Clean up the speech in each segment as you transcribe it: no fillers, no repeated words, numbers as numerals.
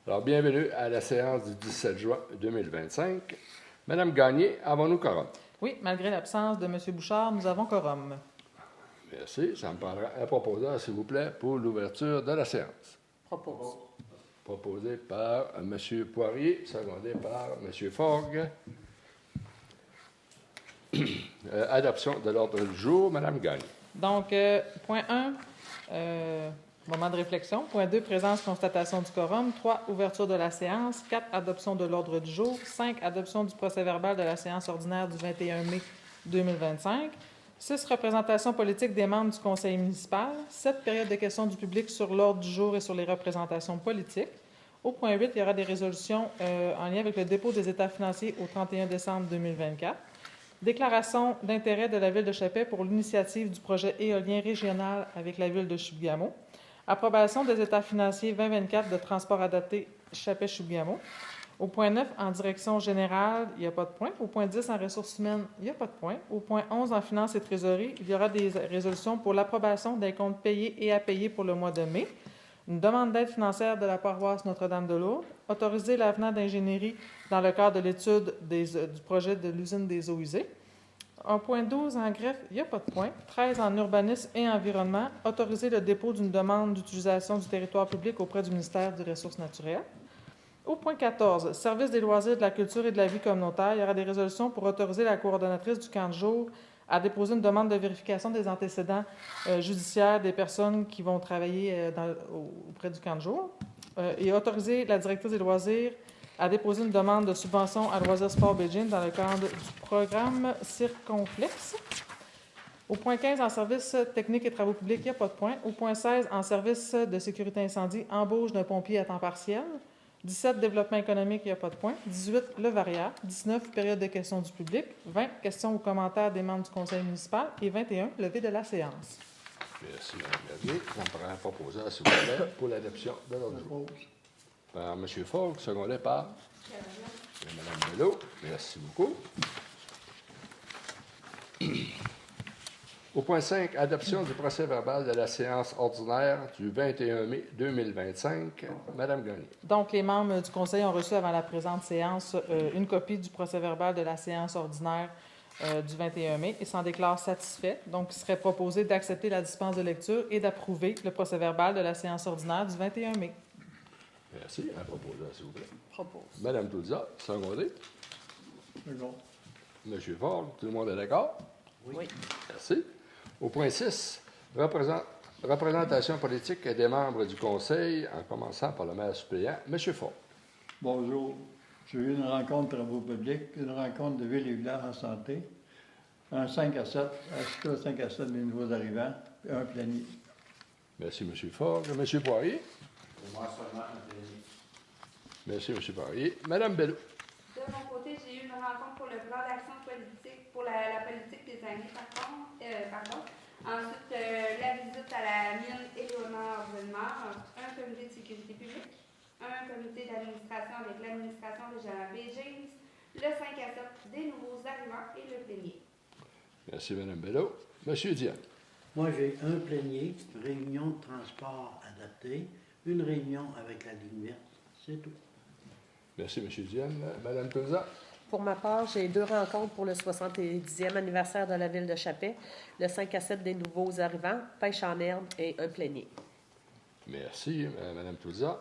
Alors, bienvenue à la séance du 17 juin 2025. Madame Gagné, avons-nous quorum? Oui, malgré l'absence de M. Bouchard, nous avons quorum. Merci. Ça me prendra un proposeur, s'il vous plaît, pour l'ouverture de la séance. Propose. Proposé par M. Poirier, secondé par M. Fogg. Adoption de l'ordre du jour. Madame Gagné. Donc, point 1, moment de réflexion. Point 2, présence, constatation du quorum. 3, ouverture de la séance. 4, adoption de l'ordre du jour. 5, adoption du procès-verbal de la séance ordinaire du 21 mai 2025. 6, représentation politique des membres du conseil municipal. 7, période de questions du public sur l'ordre du jour et sur les représentations politiques. Au point 8, il y aura des résolutions en lien avec le dépôt des états financiers au 31 décembre 2024. Déclaration d'intérêt de la Ville de Chapais pour l'initiative du projet éolien régional avec la Ville de Chibougamau. Approbation des états financiers 2024 de transport adapté Chapais-Chibougamau. Au point 9, en direction générale, il n'y a pas de point. Au point 10, en ressources humaines, il n'y a pas de point. Au point 11, en finances et trésorerie, il y aura des résolutions pour l'approbation des comptes payés et à payer pour le mois de mai. Une demande d'aide financière de la paroisse Notre-Dame-de-Lourdes. Autoriser l'avenant d'ingénierie dans le cadre de l'étude du projet de l'usine des eaux usées. En point 12, en greffe, il n'y a pas de point. 13, en urbanisme et environnement. Autoriser le dépôt d'une demande d'utilisation du territoire public auprès du ministère des Ressources naturelles. Au point 14, service des loisirs, de la culture et de la vie communautaire, il y aura des résolutions pour autoriser la coordonnatrice du camp de jour à déposer une demande de vérification des antécédents judiciaires des personnes qui vont travailler auprès du camp de jour et autoriser la directrice des loisirs à déposer une demande de subvention à Loisirs Sport Beijing dans le cadre du programme Circonflexe. Au point 15, en service technique et travaux publics, il n'y a pas de point. Au point 16, en service de sécurité incendie, embauche d'un pompier à temps partiel. 17, développement économique, il n'y a pas de point. 18, le variable. 19, période de questions du public. 20, questions ou commentaires des membres du conseil municipal. Et 21, levée de la séance. Merci, Mme Gagné. Ça me prend un proposeur, s'il vous plaît, pour l'adoption de l'ordre du jour. Par M. Fogg, secondé par Mme Bello. Merci beaucoup. Au point 5, adoption du procès-verbal de la séance ordinaire du 21 mai 2025. Mme Gagné. Donc, les membres du conseil ont reçu avant la présente séance une copie du procès-verbal de la séance ordinaire du 21 mai et s'en déclarent satisfaits. Donc, il serait proposé d'accepter la dispense de lecture et d'approuver le procès-verbal de la séance ordinaire du 21 mai. Merci. Un proposeur, s'il vous plaît. Propose. Mme Touza, secondé. Non. M. Fogg, tout le monde est d'accord? Oui. Merci. Au point 6, représentation politique des membres du conseil, en commençant par le maire suppléant, M. Fogg. Bonjour. J'ai eu une rencontre de travaux publics, une rencontre de ville et village en santé, un 5 à 7, assister au 5 à 7 des nouveaux arrivants, et un planier. Merci, M. Fogg. M. Poirier. Pour moi seulement un plaisir. Merci, M. Poirier. Mme Bello. De mon côté, j'ai eu une rencontre pour le plan d'action politique, pour la politique des années, pardon. Ensuite, la visite à la mine Éléonore-Villemort, un comité de sécurité publique, un comité d'administration avec l'administration régionale Beijing, le 5 à 7 des nouveaux arrivants et le plénier. Merci, Mme Bello. M. Diane. Moi, j'ai un plénier, réunion de transport adapté, une réunion avec la ligne verte, c'est tout. Merci, M. Diane. Mme Touza. Pour ma part, j'ai 2 rencontres pour le 70e anniversaire de la Ville de Chapais, le 5 à 7 des nouveaux arrivants, pêche en herbe et un plénier. Merci, Mme Touza.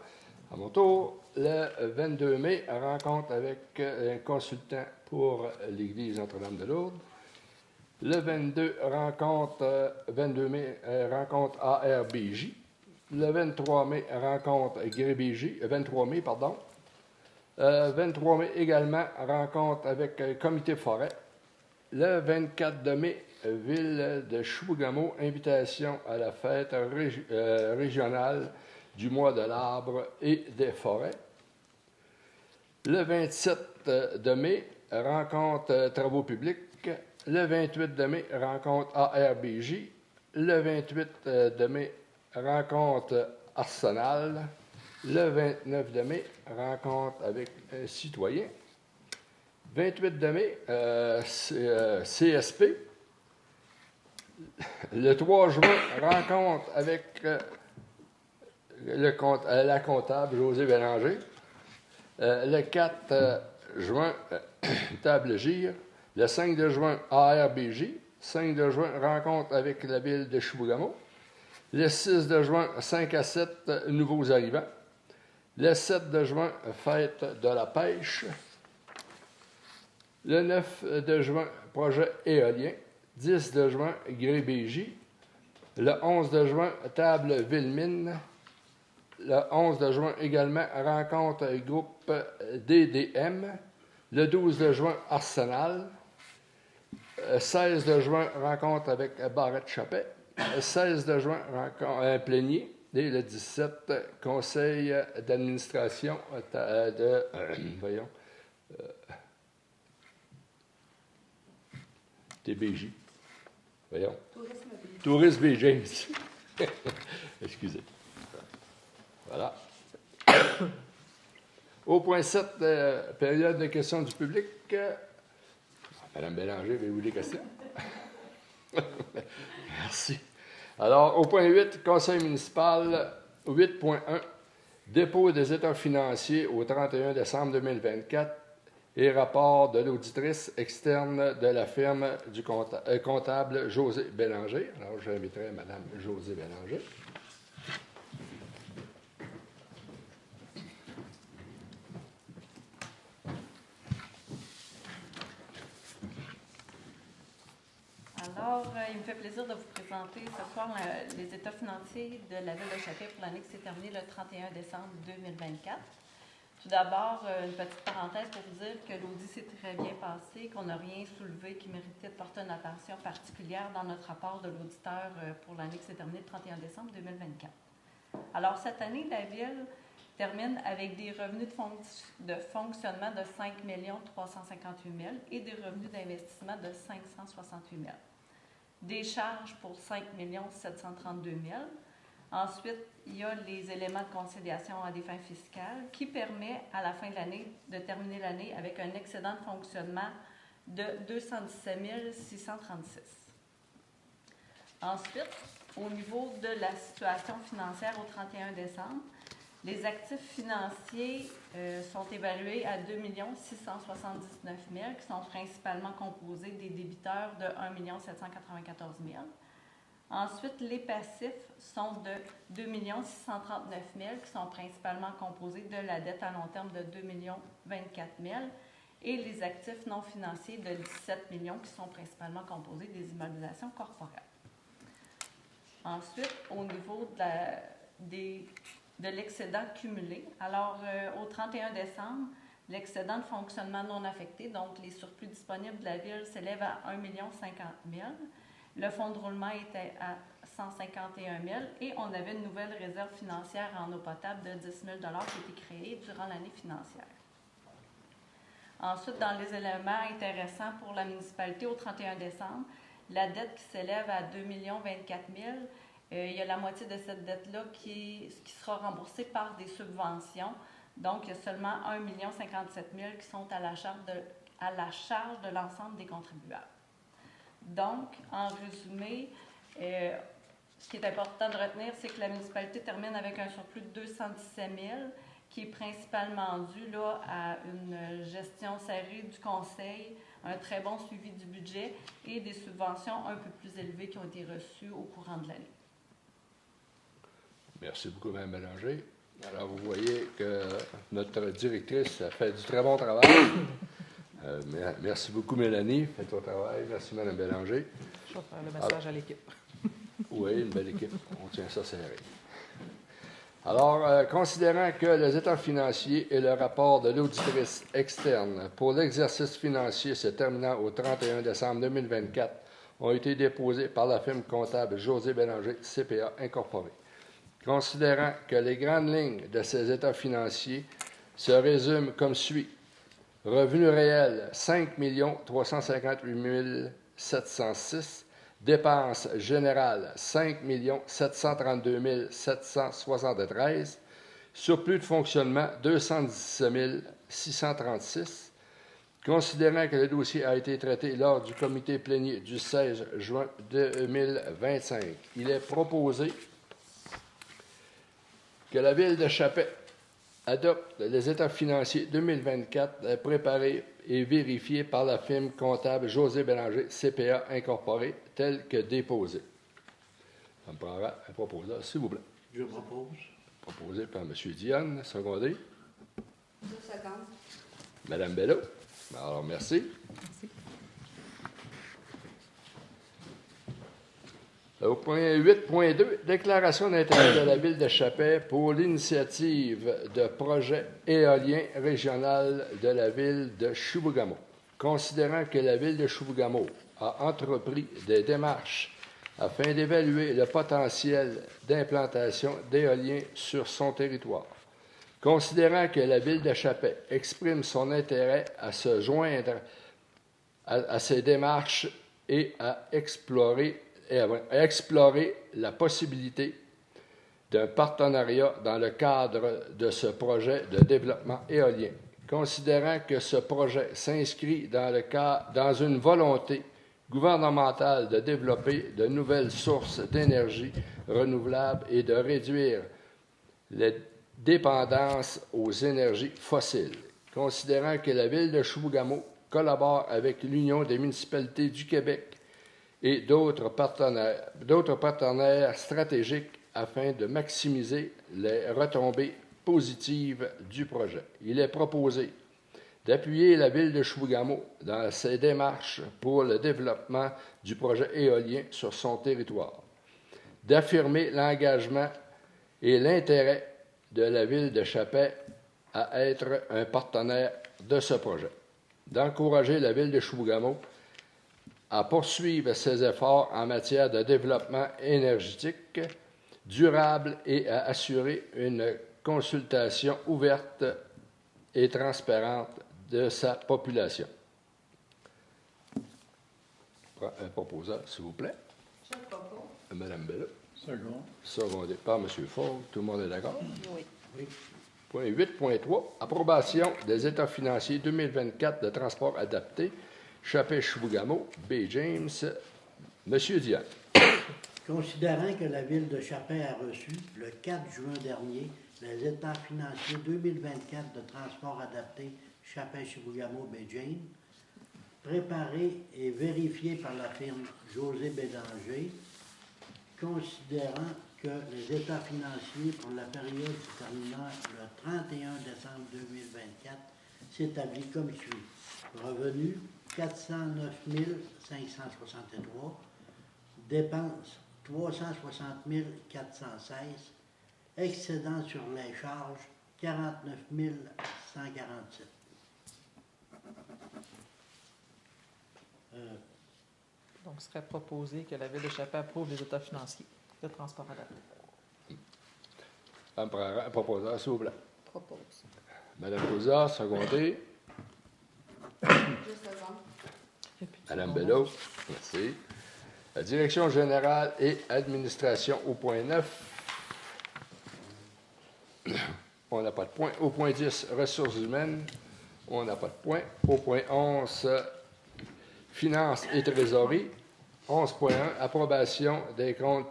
À mon tour, le 22 mai, rencontre avec un consultant pour l'Église Notre-Dame-de-Lourdes. Le 22 mai, rencontre ARBJ. Le 23 mai, rencontre GRBJ. 23 mai, pardon. 23 mai également, rencontre avec Comité Forêt. Le 24 de mai, Ville de Chibougamau, invitation à la fête régionale du mois de l'arbre et des forêts. Le 27 de mai, rencontre travaux publics. Le 28 de mai, rencontre ARBJ. Le 28 de mai, rencontre Arsenal. Le 29 de mai, rencontre avec un citoyen. 28 de mai, CSP. Le 3 juin, rencontre avec la comptable José Bélanger. Le 4 juin, table gire. Le 5 de juin, ARBJ. 5 de juin, rencontre avec la ville de Chibougamau. Le 6 de juin, 5 à 7 nouveaux arrivants. Le 7 de juin, fête de la pêche. Le 9 de juin, projet éolien. 10 de juin, Grébégie. Le 11 de juin, table Ville-Mine. Le 11 de juin également, rencontre groupe DDM. Le 12 de juin, Arsenal. 16 de juin, rencontre avec Barrette-Chappet. 16 de juin, rencontre plénier. Et le 17, conseil d'administration de TBJ. Voyons. Tourisme B. James. Excusez. Voilà. Au point 7, période de questions du public. Madame Bélanger, avez-vous des questions? Merci. Alors, au point 8, conseil municipal 8.1, dépôt des états financiers au 31 décembre 2024 et rapport de l'auditrice externe de la firme du comptable José Bélanger. Alors, j'inviterai Mme José Bélanger. Alors, il me fait plaisir de vous présenter ce soir les états financiers de la Ville de Chappé pour l'année qui s'est terminée le 31 décembre 2024. Tout d'abord, une petite parenthèse pour vous dire que l'audit s'est très bien passé, qu'on n'a rien soulevé qui méritait de porter une attention particulière dans notre rapport de l'auditeur pour l'année qui s'est terminée le 31 décembre 2024. Alors, cette année, la Ville termine avec des revenus de fonctionnement de 5 358 000 et des revenus d'investissement de 568 000. Des charges pour 5 732 000. Ensuite, il y a les éléments de conciliation à des fins fiscales qui permet à la fin de l'année de terminer l'année avec un excédent de fonctionnement de 217 636. Ensuite, au niveau de la situation financière au 31 décembre, les actifs financiers sont évalués à 2 679 000 qui sont principalement composés des débiteurs de 1 794 000. Ensuite, les passifs sont de 2 639 000 qui sont principalement composés de la dette à long terme de 2 024 000 et les actifs non financiers de 17 millions qui sont principalement composés des immobilisations corporelles. Ensuite, au niveau de l'excédent cumulé, alors au 31 décembre, l'excédent de fonctionnement non affecté, donc les surplus disponibles de la Ville, s'élève à 1 050 000. Le fonds de roulement était à 151 000 et on avait une nouvelle réserve financière en eau potable de 10 000 qui a été créée durant l'année financière. Ensuite, dans les éléments intéressants pour la municipalité au 31 décembre, la dette qui s'élève à 2 024 000, il y a la moitié de cette dette-là qui sera remboursée par des subventions. Donc, il y a seulement 1 057 000 qui sont à la charge de l'ensemble des contribuables. Donc, en résumé, ce qui est important de retenir, c'est que la municipalité termine avec un surplus de 217 000 qui est principalement dû là, à une gestion serrée du conseil, un très bon suivi du budget et des subventions un peu plus élevées qui ont été reçues au courant de l'année. Merci beaucoup, Mme Bélanger. Alors, vous voyez que notre directrice a fait du très bon travail. Merci beaucoup, Mélanie. Faites ton travail. Merci, Mme Bélanger. Je vais faire le message à l'équipe. Oui, une belle équipe. On tient ça serré. Alors, considérant que les états financiers et le rapport de l'auditrice externe pour l'exercice financier se terminant au 31 décembre 2024 ont été déposés par la firme comptable José Bélanger, CPA Incorporé. Considérant que les grandes lignes de ces états financiers se résument comme suit. Revenus réels, 5 358 706. Dépenses générales, 5 732 773. Surplus de fonctionnement, 217 636. Considérant que le dossier a été traité lors du comité plénier du 16 juin 2025, il est proposé que la Ville de Chappé adopte les états financiers 2024 préparés et vérifiés par la firme comptable José Bélanger, CPA Incorporé, tels que déposés. Ça me prendra un proposeur, s'il vous plaît. Je propose. Proposé par M. Dionne, secondé. 2 secondes. Mme Bello. Alors, merci. Au point 8.2, déclaration d'intérêt de la Ville de Chapais pour l'initiative de projet éolien régional de la Ville de Chibougamau. Considérant que la Ville de Chibougamau a entrepris des démarches afin d'évaluer le potentiel d'implantation d'éoliens sur son territoire. Considérant que la Ville de Chapais exprime son intérêt à se joindre à ces démarches et à explorer la possibilité d'un partenariat dans le cadre de ce projet de développement éolien. Considérant que ce projet s'inscrit dans une volonté gouvernementale de développer de nouvelles sources d'énergie renouvelables et de réduire les dépendances aux énergies fossiles. Considérant que la Ville de Chibougamau collabore avec l'Union des municipalités du Québec et d'autres partenaires stratégiques afin de maximiser les retombées positives du projet. Il est proposé d'appuyer la Ville de Chibougamau dans ses démarches pour le développement du projet éolien sur son territoire, d'affirmer l'engagement et l'intérêt de la Ville de Chapais à être un partenaire de ce projet, d'encourager la Ville de Chibougamau à poursuivre ses efforts en matière de développement énergétique durable et à assurer une consultation ouverte et transparente de sa population. Un proposeur, s'il vous plaît. Je propose. Mme Bello. Second. Secondé par M. Fogg. Tout le monde est d'accord? Oui. Oui. Point 8.3. Approbation des états financiers 2024 de transport adapté. Chapais-Chibougamau, B. James. M. Dionne. Considérant que la Ville de Chapais a reçu, le 4 juin dernier, les états financiers 2024 de transport adapté Chapais-Chibougamau, B. James, préparés et vérifiés par la firme José Bélanger, considérant que les états financiers pour la période se terminant le 31 décembre 2024 s'établissent comme suit. Revenus 409 563, dépenses 360 416, excédent sur les charges 49 147. Donc, il serait proposé que la Ville de Chapais approuve les états financiers de transport adapté. Un proposeur, s'il vous plaît. Propose. Mme Cousa, secondé. 2 secondes. Mme Bello. Merci. La Direction générale et administration au point 9. On n'a pas de point. Au point 10, ressources humaines. On n'a pas de point. Au point 11, finances et trésorerie. 11.1, approbation des comptes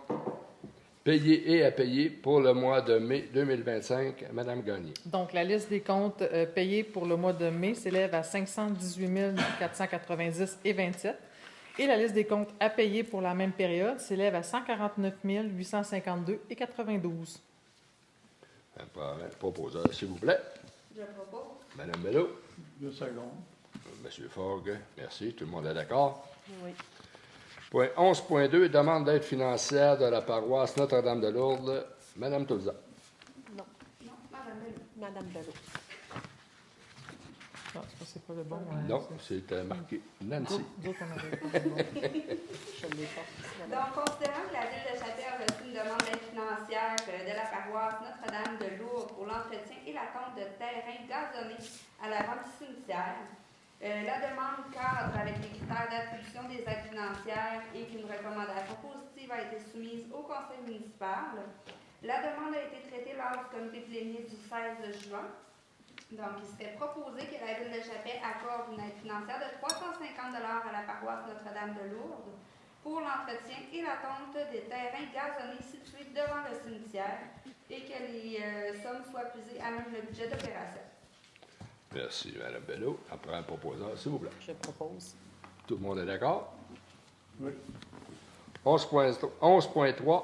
payés et à payer pour le mois de mai 2025. Madame Gagné. Donc, la liste des comptes payés pour le mois de mai s'élève à 518 490,27 et la liste des comptes à payer pour la même période s'élève à 149 852,92. Un proposeur, s'il vous plaît. Je propose. Madame Bello. 2 secondes. Monsieur Fogg, merci. Tout le monde est d'accord? Oui. Point 11.2, demande d'aide financière de la paroisse Notre-Dame-de-Lourdes. Madame Touza. Non. Non, Madame Bello. Madame Bello. Non, c'est pas le bon. Non, c'est marqué Nancy. D'autres, on avait pas le bon. Je l'ai pas. Donc, considérant que la Ville de Chapais a reçu une demande d'aide financière de la paroisse Notre-Dame-de-Lourdes pour l'entretien et la compte de terrains gazonnés à la vente du cimetière, la demande cadre avec les critères d'attribution des aides financières et qu'une recommandation positive a été soumise au conseil municipal. La demande a été traitée lors du comité plénier du 16 juin. Donc, il serait proposé que la Ville de Chapais accorde une aide financière de 350 $ à la paroisse Notre-Dame-de-Lourdes pour l'entretien et la compte des terrains gazonnés situés devant le cimetière, et que les sommes soient puisées à même le budget d'opération. Merci, Mme Bello. Après un proposant, s'il vous plaît. Je propose. Tout le monde est d'accord? Oui. 11.3.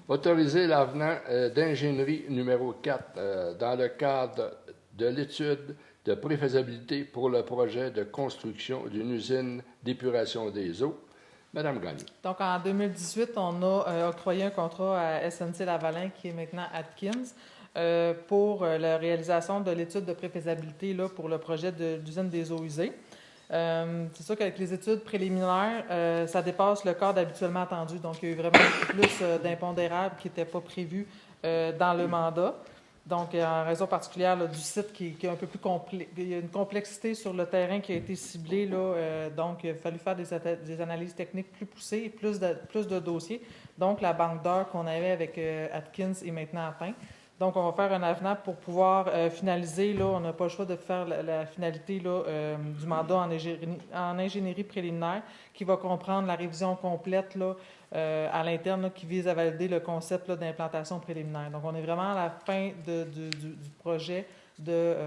Autoriser l'avenant d'ingénierie numéro 4 dans le cadre de l'étude de préfaisabilité pour le projet de construction d'une usine d'épuration des eaux. Madame Gagné. Donc, en 2018, on a octroyé un contrat à SNC-Lavalin, qui est maintenant Atkins, pour la réalisation de l'étude de préfaisabilité là, pour le projet d'usine des eaux usées. C'est sûr qu'avec les études préliminaires, ça dépasse le cadre habituellement attendu. Donc, il y a eu vraiment plus d'impondérables qui n'étaient pas prévus dans le mandat. Donc, en raison particulière là, du site qui est un peu plus complexe, il y a une complexité sur le terrain qui a été ciblé. Là, donc, il a fallu faire des analyses techniques plus poussées et plus de dossiers. Donc, la banque d'heures qu'on avait avec Atkins est maintenant atteinte. Donc, on va faire un avenant pour pouvoir finaliser. Là, on n'a pas le choix de faire la finalité là, du mandat en ingénierie préliminaire qui va comprendre la révision complète là, à l'interne là, qui vise à valider le concept là, d'implantation préliminaire. Donc, on est vraiment à la fin du projet de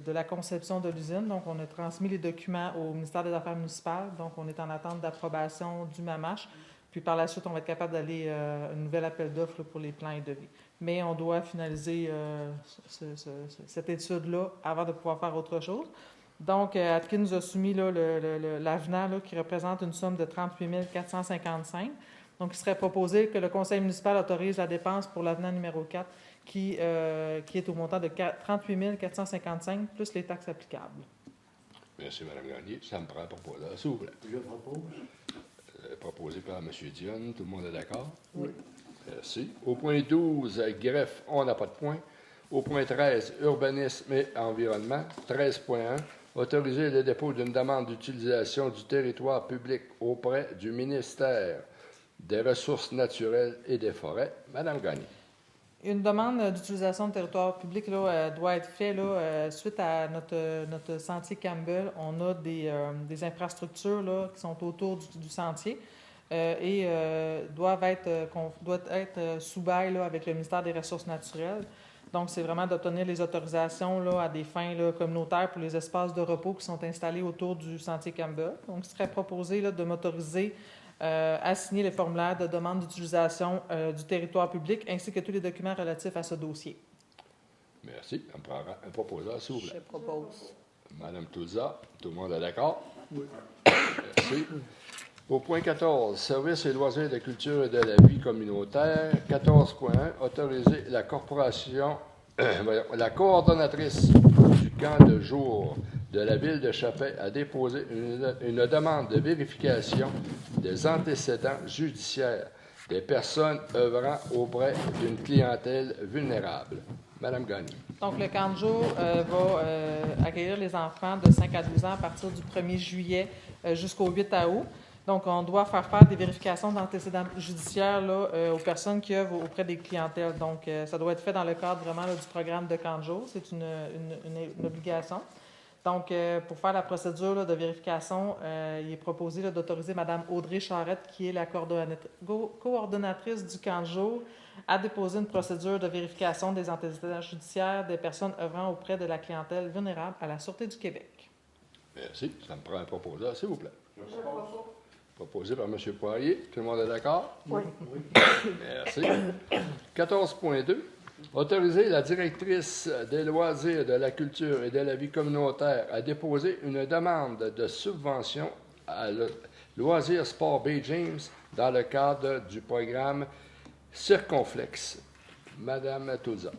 la conception de l'usine. Donc, on a transmis les documents au ministère des Affaires municipales. Donc, on est en attente d'approbation du MAMACH. Puis, par la suite, on va être capable d'aller un nouvel appel d'offres pour les plans et devis. Mais on doit finaliser cette étude-là avant de pouvoir faire autre chose. Donc, Atkins nous a soumis là, l'avenant là, qui représente une somme de 38 455. Donc, il serait proposé que le conseil municipal autorise la dépense pour l'avenant numéro 4 qui est au montant de 38 455 plus les taxes applicables. Merci, Mme Gagné. Ça me prend proposant, s'il vous plaît. Je propose. Proposé par M. Dionne. Tout le monde est d'accord? Oui. Merci. Au point 12, greffe, on n'a pas de point. Au point 13, urbanisme et environnement. 13.1, autoriser le dépôt d'une demande d'utilisation du territoire public auprès du ministère des Ressources naturelles et des Forêts. Madame Gagné. Une demande d'utilisation de territoire public là, doit être faite là, suite à notre sentier Campbell. On a des infrastructures là, qui sont autour du sentier et doivent être sous bail là, avec le ministère des Ressources naturelles. Donc, c'est vraiment d'obtenir les autorisations là, à des fins là, communautaires pour les espaces de repos qui sont installés autour du sentier Campbell. Donc, il serait proposé là, de m'autoriser à signer les formulaires de demande d'utilisation du territoire public ainsi que tous les documents relatifs à ce dossier. Merci. On prend un proposant, s'il vous plaît. Je propose. Madame Touza, tout le monde est d'accord? Oui. Merci. Au point 14, services et loisirs de culture et de la vie communautaire. 14.1, autoriser la corporation, la coordonnatrice du camp de jour de la ville de Chapais à déposer une demande de vérification des antécédents judiciaires des personnes œuvrant auprès d'une clientèle vulnérable. Madame Gagné. Donc, le camp de jour va accueillir les enfants de 5 à 12 ans à partir du 1er juillet jusqu'au 8 août. Donc, on doit faire des vérifications d'antécédents judiciaires là, aux personnes qui œuvrent auprès des clientèles. Donc, ça doit être fait dans le cadre vraiment là, du programme de camp de jour. C'est une obligation. Donc, pour faire la procédure là, de vérification, il est proposé là, d'autoriser Mme Audrey Charette, qui est la coordonnatrice du camp de jour, à déposer une procédure de vérification des antécédents judiciaires des personnes œuvrant auprès de la clientèle vulnérable à la Sûreté du Québec. Merci. Ça me prend un proposant, s'il vous plaît. Je propose. Proposé par M. Poirier. Tout le monde est d'accord? Oui. Merci. 14.2. Autoriser la directrice des loisirs, de la culture et de la vie communautaire à déposer une demande de subvention à Loisirs Sport Bay James dans le cadre du programme Circonflexe. Madame Touza.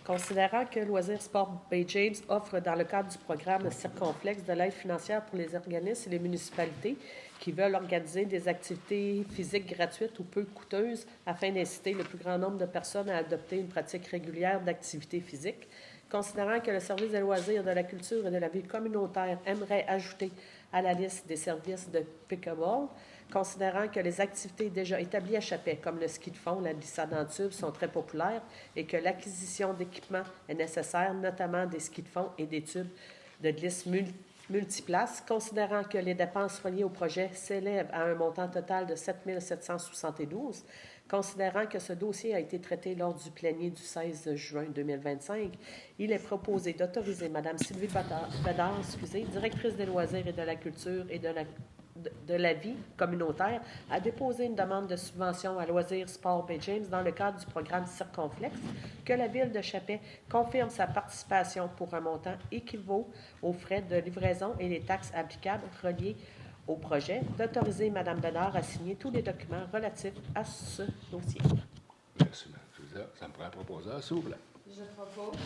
Considérant que Loisirs Sport Bay James offre dans le cadre du programme Circonflexe de l'aide financière pour les organismes et les municipalités qui veulent organiser des activités physiques gratuites ou peu coûteuses afin d'inciter le plus grand nombre de personnes à adopter une pratique régulière d'activité physique. Considérant que le service des loisirs, de la culture et de la vie communautaire aimerait ajouter à la liste des services de pickleball, considérant que les activités déjà établies à Chapais, comme le ski de fond, la glissade en tube, sont très populaires et que l'acquisition d'équipements est nécessaire, notamment des skis de fond et des tubes de glisse multiplaces, considérant que les dépenses reliées au projet s'élèvent à un montant total de 7 772, considérant que ce dossier a été traité lors du plénier du 16 juin 2025, il est proposé d'autoriser Mme Sylvie Bédard, directrice des loisirs et de la culture et de la vie communautaire, à déposer une demande de subvention à Loisirs Sport Bay James dans le cadre du programme Circonflexe, que la Ville de Chappais confirme sa participation pour un montant équivaut aux frais de livraison et les taxes applicables reliées au projet, d'autoriser Mme Bédard à signer tous les documents relatifs à ce dossier. Merci, Mme Souza. Ça me prend un proposeur, s'il vous plaît. Je propose.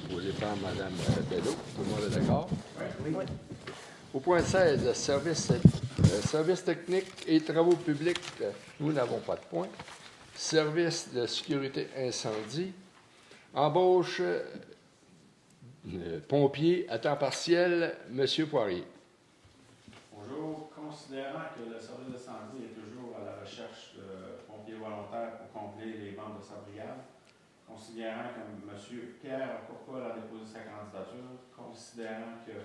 Proposé par Mme Bello. Tout le monde est d'accord? Oui. Au point 16, services techniques et travaux publics, nous n'avons pas de point. Service de sécurité incendie. Embauche pompier à temps partiel, M. Poirier. Bonjour. Considérant que le service d'incendie est toujours à la recherche de pompiers volontaires pour combler les membres de sa brigade, considérant que M. Pierre Courcol a déposé sa candidature, considérant que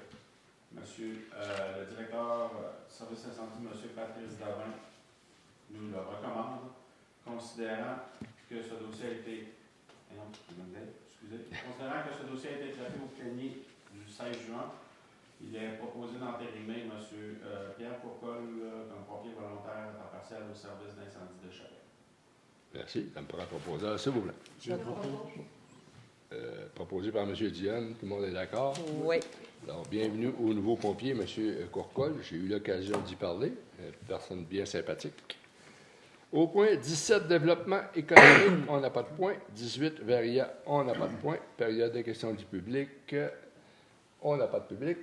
le directeur du service d'incendie, M. Patrice Davin, nous le recommande, considérant que ce dossier a été considérant que ce dossier a été traité au plénier du 16 juin, il est proposé d'entérimer M. Pierre Courcol comme pompier volontaire à temps partiel au service d'incendie de Chappelle. Merci. Ça me prend un proposeur, s'il vous plaît. Je propose. Proposé par M. Dionne. Tout le monde est d'accord? Oui. Alors, bienvenue au nouveau pompier, M. Courcol. J'ai eu l'occasion d'y parler. Personne bien sympathique. Au point 17, développement économique, on n'a pas de point. 18, Varia, on n'a pas de point. Période des questions du public, on n'a pas de public.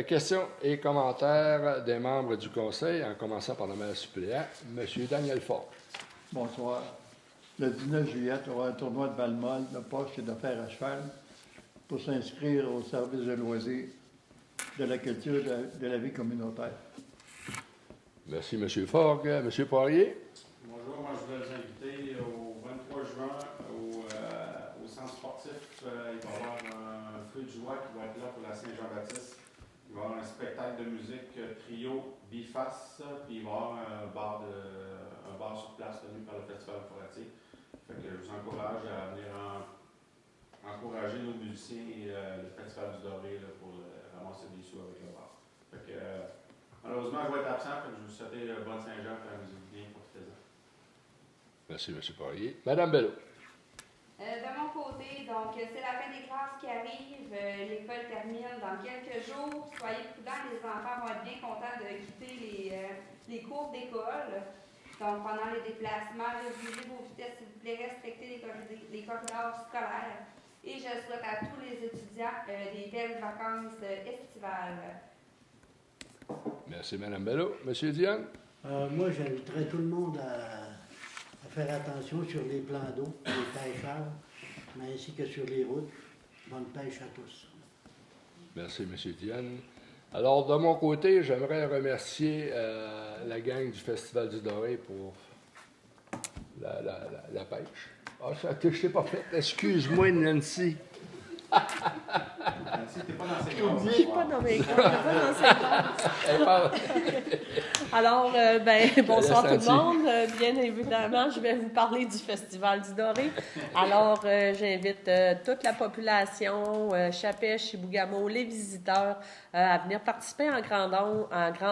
Questions et commentaires des membres du Conseil, en commençant par le maire suppléant, M. Daniel Fort. Bonsoir. Le 19 juillet, il y aura un tournoi de balle-molle, de poche et de fer à cheval pour s'inscrire au service de loisirs de la culture de la vie communautaire. Merci, M. Fogg. M. Poirier. Bonjour, moi je voulais vous inviter au 23 juin au centre sportif. Il va y avoir un feu de joie qui va être là pour la Saint-Jean-Baptiste. Il va y avoir un spectacle de musique trio biface, puis il va y avoir un bar sur place tenu par le Festival Foratier. Fait que je vous encourage à venir encourager nos musiciens et le Festival du Doré là, pour ramasser des sous avec le bar. Fait que, malheureusement, je vais être absent, fait que je vous souhaite bonne Saint-Jean, puis amusez-vous bien, profitez-en. Merci, M. Poirier. Mme Bello. De mon côté, donc, c'est la fin des classes qui arrive. L'école termine dans quelques jours. Soyez prudents, les enfants vont être bien contents de quitter les cours d'école. Donc, pendant les déplacements, réduisez vos vitesses, s'il vous plaît, respectez les corridors scolaires. Et je souhaite à tous les étudiants des belles vacances estivales. Merci, Mme Bello. M. Dionne. Moi, j'inviterais tout le monde à faire attention sur les plans d'eau, les pêcheurs, mais ainsi que sur les routes. Bonne pêche à tous. Merci, M. Dionne. Alors, de mon côté, j'aimerais remercier la gang du Festival du Doré pour la pêche. Ah, je ne t'ai pas fait. Excuse-moi, Nancy. Nancy, t'es pas dans ses classes. Je suis pas dans mes classes, pas dans ses classes. Alors, bonsoir tout le monde. Bien évidemment, je vais vous parler du Festival du Doré. Alors, j'invite toute la population, Chappais, Chibougamau, les visiteurs, à venir participer en grand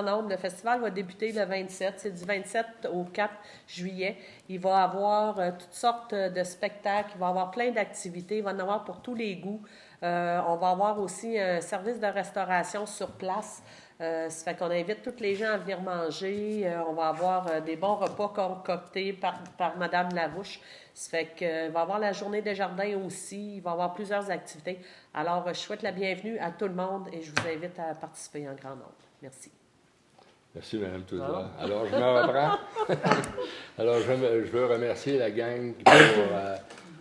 nombre. Le festival va débuter le 27. C'est du 27 au 4 juillet. Il va y avoir toutes sortes de spectacles. Il va y avoir plein d'activités. Il va y en avoir pour tous les goûts. On va avoir aussi un service de restauration sur place. Ça fait qu'on invite tous les gens à venir manger. On va avoir des bons repas concoctés par Mme Larouche. Ça fait qu'il va y avoir la journée des jardins aussi. Il va y avoir plusieurs activités. Alors, je souhaite la bienvenue à tout le monde et je vous invite à participer en grand nombre. Merci. Merci, Mme Toudois. Alors, je me reprends. Alors, je veux remercier la gang pour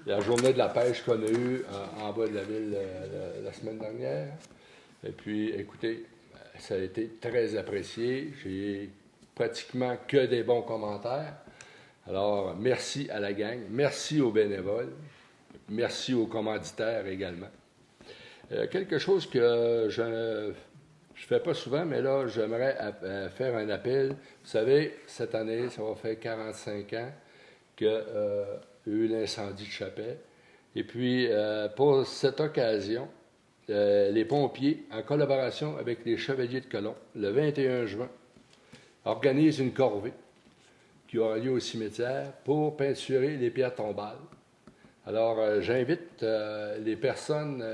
la journée de la pêche qu'on a eue en bas de la ville la semaine dernière. Et puis, écoutez, ça a été très apprécié. J'ai pratiquement que des bons commentaires. Alors, merci à la gang. Merci aux bénévoles. merci aux commanditaires également. Quelque chose que je ne fais pas souvent, mais là, j'aimerais faire un appel. Vous savez, cette année, ça va faire 45 ans qu'il y a eu l'incendie de Chapais. Et puis, pour cette occasion, les pompiers, en collaboration avec les Chevaliers de Colomb, le 21 juin, organisent une corvée qui aura lieu au cimetière pour peinturer les pierres tombales. Alors, j'invite les personnes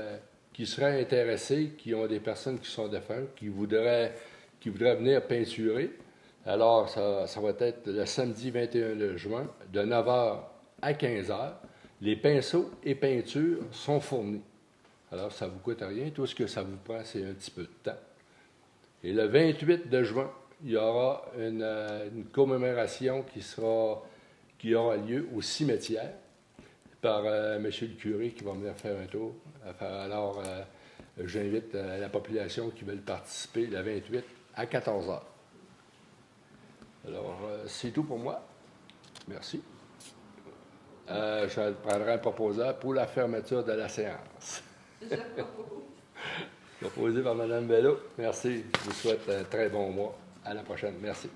qui seraient intéressées, qui ont des personnes qui sont défuntes, qui voudraient venir peinturer. Alors, ça va être le samedi 21 juin, de 9h à 15h. Les pinceaux et peintures sont fournis. Alors, ça ne vous coûte rien. Tout ce que ça vous prend, c'est un petit peu de temps. Et le 28 de juin, il y aura une commémoration qui aura lieu au cimetière par M. le curé qui va venir faire un tour. Alors, j'invite la population qui veut participer le 28 à 14h. Alors, c'est tout pour moi. Merci. Je prendrai un proposeur pour la fermeture de la séance. Je propose. Proposé par Mme Bello. Merci. Je vous souhaite un très bon mois. À la prochaine. Merci.